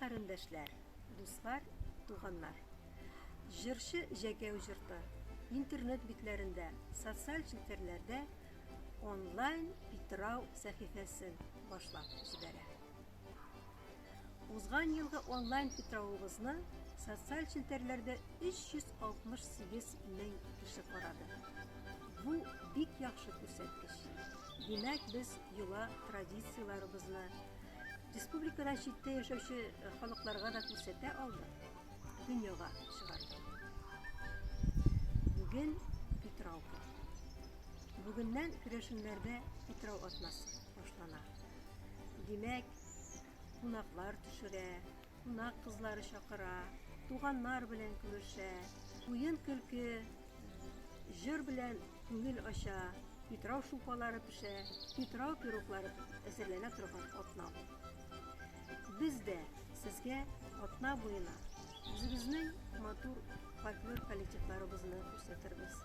кәрендәшләр, дуслар, туганнар. Җырчы Җәкәү җырты интернет битләрендә, социаль челтәрләрдә онлайн питрау сәхифәсен башлап җибәрә. Узган елгы онлайн питрауыбызны социаль челтәрләрдә 368 мең кеше карады. Бу бик яхшы күрсәткеч. Димәк, без юла традицияларыбызны республикада читтә яшәүче халыкларга да күрсәтә алдык, дөньяга чыгардык. Бүген питрау көне. Бүгеннән керәшеннәрдә питрау атнасы башлана. Димәк, кунаклар төшерә, кунак кызлары чакыра, туганнар белән күрешә, уен-көлке, җыр белән күңел ача, питрау шулпалары пешә, питрау пироглары әзерләнә торган атна. Без дә сезгә атна буена үзебезнең матур фольклор коллективларыбызны күрсәтербез.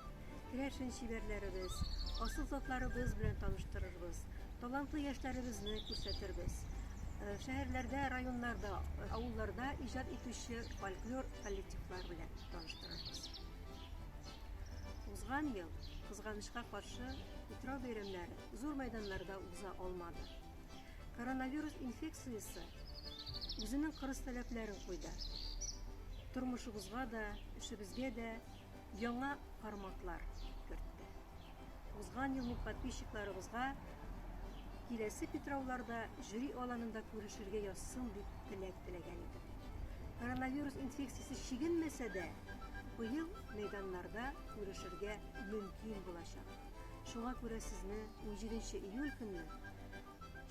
Керәшен шибәрләребез, асыл затларыбыз белән таныштырырбыз, талантлы яшьләребезне күрсәтербез. Шәһәрләрдә, районнарда, авылларда иҗат итүче фольклор коллективлар белән таныштырырбыз. Узган ел, кызганычка каршы, питрау бәйрәмнәре зур мәйданнарда уза алмады. Коронавирус инфекциясе үзенең кырыс таләпләрен куйды. Тормышыбызга да, эшебезгә дә яңа форматлар кертте. Узган ел подписчикларыбызга киләсе питрауларда жюри аланында күрешергә язсын дип теләгән идек. Коронавирус инфекциясе чигенмәсә дә, быел мәйданнарда күрешергә мөмкин булачак. Шуңа күрә сезне 17 июль көнне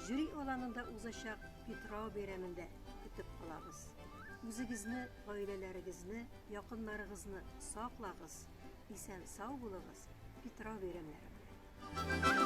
жюри аланында узачак питрау бәйрәмендә көтеп калабыз. Үзегезне, гаиләләрегезне, якыннарыгызны саклагыз, исән-сау булыгыз, питрау бәйрәмнәре белән.